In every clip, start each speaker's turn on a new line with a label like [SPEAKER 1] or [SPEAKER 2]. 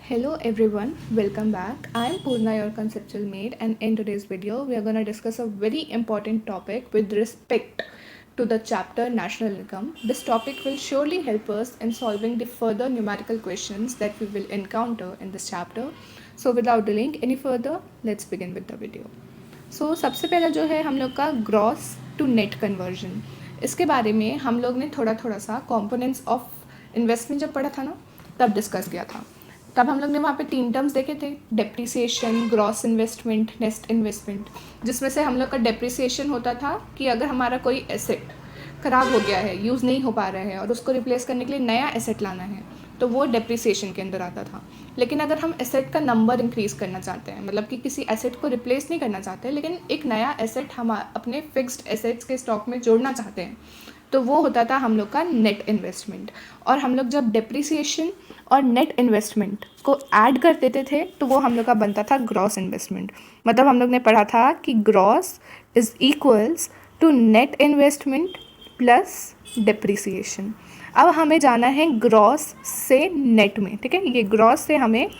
[SPEAKER 1] Hello everyone, welcome back. I am Purna, your conceptual maid, and in today's video, we are going to discuss a very important topic with respect to the chapter National Income. This topic will surely help us in solving the further numerical questions that we will encounter in this chapter. So without delaying any further, let's begin with the video. So सबसे पहले जो है हम लोग का gross to net conversion, इसके बारे में हम लोग ने थोड़ा सा कॉम्पोनेंट्स ऑफ इन्वेस्टमेंट जब पढ़ा था ना, तब डिस्कस किया था. तब हम लोग ने वहाँ पे 3 टर्म्स देखे थे, depreciation, gross investment, net investment, जिसमें से हम लोग का डेप्रिसिएशन होता था कि अगर हमारा कोई एसेट ख़राब हो गया है, यूज़ नहीं हो पा रहा है और उसको रिप्लेस करने के लिए नया एसेट लाना है, तो वो डेप्रिसिएशन के अंदर आता था. लेकिन अगर हम एसेट का नंबर इंक्रीज़ करना चाहते हैं, मतलब कि किसी एसेट को रिप्लेस नहीं करना चाहते, लेकिन एक नया एसेट हम अपने फिक्स्ड एसेट्स के स्टॉक में जोड़ना चाहते हैं, तो वो होता था हम लोग का नेट इन्वेस्टमेंट. और हम लोग जब डेप्रिसिएशन और नेट इन्वेस्टमेंट को ऐड कर देते थे तो वो हम लोग का बनता था ग्रॉस इन्वेस्टमेंट. मतलब हम लोग ने पढ़ा था कि gross is equals to net investment plus depreciation. अब हमें जाना है ग्रॉस से नेट में, ठीक है, ये ग्रॉस से हमें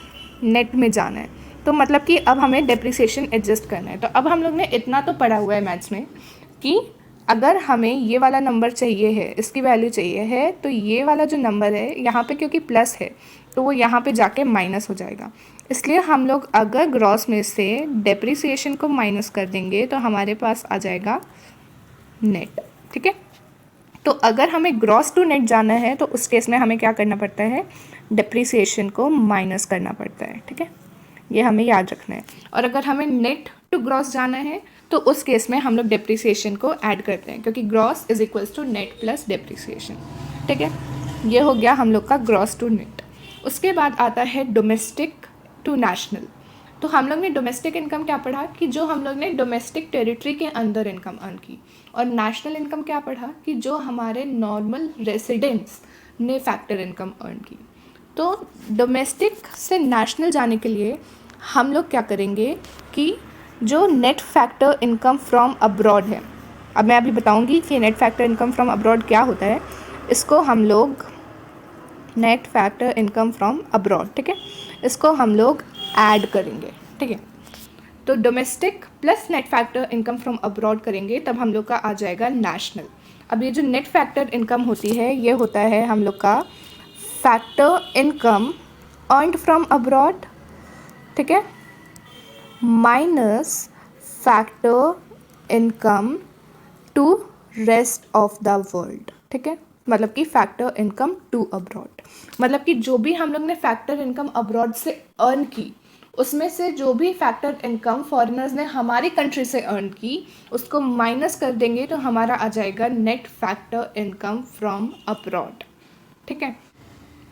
[SPEAKER 1] नेट में जाना है. तो मतलब कि अब हमें डेप्रिसिएशन एडजस्ट करना है. तो अब हम लोग ने इतना तो पढ़ा हुआ है मैथ्स में कि अगर हमें ये वाला नंबर चाहिए है, इसकी वैल्यू चाहिए है, तो ये वाला जो नंबर है यहाँ पे क्योंकि प्लस है तो वो यहाँ पे जाके माइनस हो जाएगा. इसलिए हम लोग अगर ग्रॉस में से डेप्रिसिएशन को माइनस कर देंगे तो हमारे पास आ जाएगा नेट. ठीक है, तो अगर हमें ग्रॉस टू नेट जाना है तो उस केस में हमें क्या करना पड़ता है, डेप्रिसिएशन को माइनस करना पड़ता है. ठीक है, ये हमें याद रखना है. और अगर हमें नेट टू ग्रॉस जाना है तो उस केस में हम लोग डेप्रिसिएशन को ऐड करते हैं, क्योंकि gross is equals to net plus depreciation. ठीक है, ये हो गया हम लोग का ग्रॉस टू नेट. उसके बाद आता है डोमेस्टिक टू नेशनल. तो हम लोग ने डोमेस्टिक इनकम क्या पढ़ा कि जो हम लोग ने डोमेस्टिक टेरिटरी के अंदर इनकम अर्न की, और नेशनल इनकम क्या पढ़ा कि जो हमारे नॉर्मल रेसिडेंट्स ने फैक्टर इनकम अर्न की. तो डोमेस्टिक से नेशनल जाने के लिए हम लोग क्या करेंगे कि जो net factor income from abroad है, अब मैं अभी बताऊंगी कि net factor income from abroad क्या होता है. इसको हम लोग net factor income from abroad, ठीक है, इसको हम लोग ऐड करेंगे. ठीक है, तो domestic plus net factor income from abroad करेंगे तब हम लोग का आ जाएगा नेशनल. अब ये जो नेट फैक्टर इनकम होती है ये होता है हम लोग का factor income earned from abroad, ठीक है, minus factor income to rest of the world. ठीक है, मतलब कि फैक्टर इनकम टू अब्रॉड, मतलब कि जो भी हम लोग ने फैक्टर इनकम अब्रॉड से अर्न की, उसमें से जो भी फैक्टर इनकम फॉरेनर्स ने हमारी कंट्री से अर्न की उसको माइनस कर देंगे तो हमारा आ जाएगा net factor income from abroad. ठीक है,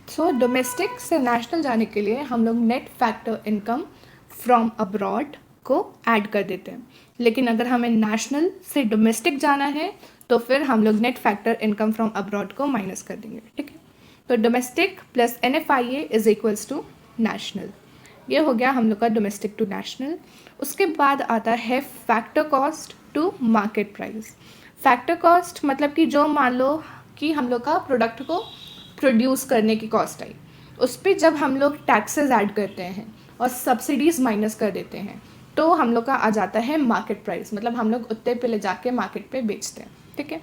[SPEAKER 1] सो डोमेस्टिक से नेशनल जाने के लिए हम लोग net factor income from abroad को ऐड कर देते हैं. लेकिन अगर हमें नेशनल से डोमेस्टिक जाना है तो फिर हम लोग net factor income from abroad को माइनस कर देंगे. ठीक है, तो domestic plus NFIA is equals to national. ये हो गया हम लोग का डोमेस्टिक टू नेशनल. उसके बाद आता है factor cost to market price. Factor cost मतलब कि जो मान लो कि हम लोग का प्रोडक्ट को प्रोड्यूस करने की कॉस्ट आई, उस पर जब हम लोग टैक्सेस ऐड करते हैं और सब्सिडीज़ माइनस कर देते हैं तो हम लोग का आ जाता है मार्केट प्राइस, मतलब हम लोग उतने पे ले जाके मार्केट पे बेचते हैं. ठीक है,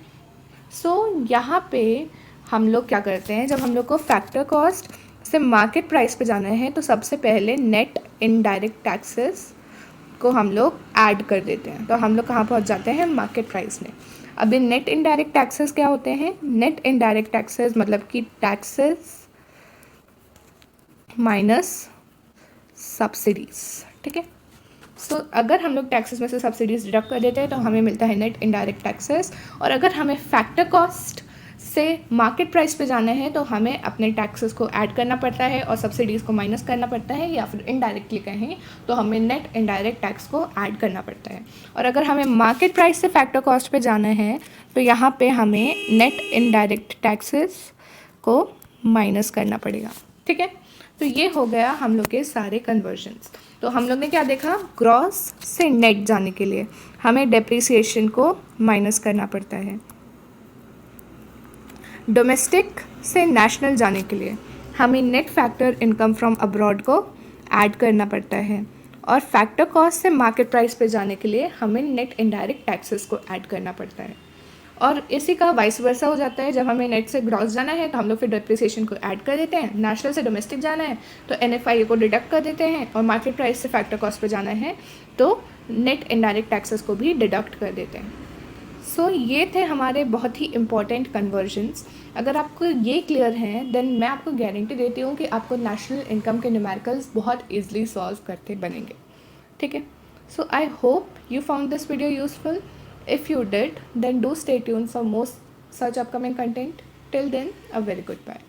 [SPEAKER 1] सो यहाँ पे हम लोग क्या करते हैं, जब हम लोग को फैक्टर कॉस्ट से मार्केट प्राइस पे जाना है तो सबसे पहले नेट इनडायरेक्ट टैक्सेस को हम लोग ऐड कर देते हैं. तो हम लोग कहाँ पहुँच जाते हैं, मार्केट प्राइस में. अभी नेट इनडायरेक्ट टैक्सेस क्या होते हैं, नेट इनडायरेक्ट टैक्सेस मतलब कि टैक्सेस माइनस सब्सिडीज़. ठीक है, सो अगर हम लोग टैक्सेस में से सब्सिडीज़ डिडक्ट कर देते हैं तो हमें मिलता है नेट इनडायरेक्ट टैक्सेस. और अगर हमें फैक्टर कॉस्ट से मार्केट प्राइस पे जाना है तो हमें अपने टैक्सेस को ऐड करना पड़ता है और सब्सिडीज़ को माइनस करना पड़ता है, या फिर इनडायरेक्टली कहें तो हमें नेट इनडायरेक्ट टैक्स को ऐड करना पड़ता है. और अगर हमें मार्केट प्राइस से फैक्टर कॉस्ट पे जाना है तो यहाँ पे हमें नेट इनडायरेक्ट टैक्सेस को माइनस करना पड़ेगा. ठीक है, तो ये हो गया हम लोग के सारे कन्वर्जन्स. तो हम लोग ने क्या देखा, ग्रॉस से नेट जाने के लिए हमें डेप्रिसिएशन को माइनस करना पड़ता है. डोमेस्टिक से नेशनल जाने के लिए हमें net factor income from abroad को ऐड करना पड़ता है, और फैक्टर कॉस्ट से मार्केट प्राइस पे जाने के लिए हमें नेट इनडायरेक्ट टैक्सेस को ऐड करना पड़ता है। और इसी का वाइस वर्सा हो जाता है, जब हमें नेट से ग्रॉस जाना है तो हम लोग फिर डिप्रिसिएशन को ऐड कर देते हैं, नेशनल से डोमेस्टिक जाना है तो NFI को डिडक्ट कर देते हैं, और मार्केट प्राइस से फैक्टर कॉस्ट पे जाना है तो नेट इनडायरेक्ट टैक्सेस को भी डिडक्ट कर देते हैं। सो ये थे हमारे बहुत ही इंपॉर्टेंट कन्वर्जन्स। अगर आपको ये क्लियर हैं देन मैं आपको गारंटी देती हूँ कि आपको नेशनल इनकम के न्यूमेरिकल्स बहुत ईजिली सॉल्व करते बनेंगे। ठीक है, so I hope you found this video useful. If you did, then do stay tuned for more such upcoming content. Till then, a very good bye.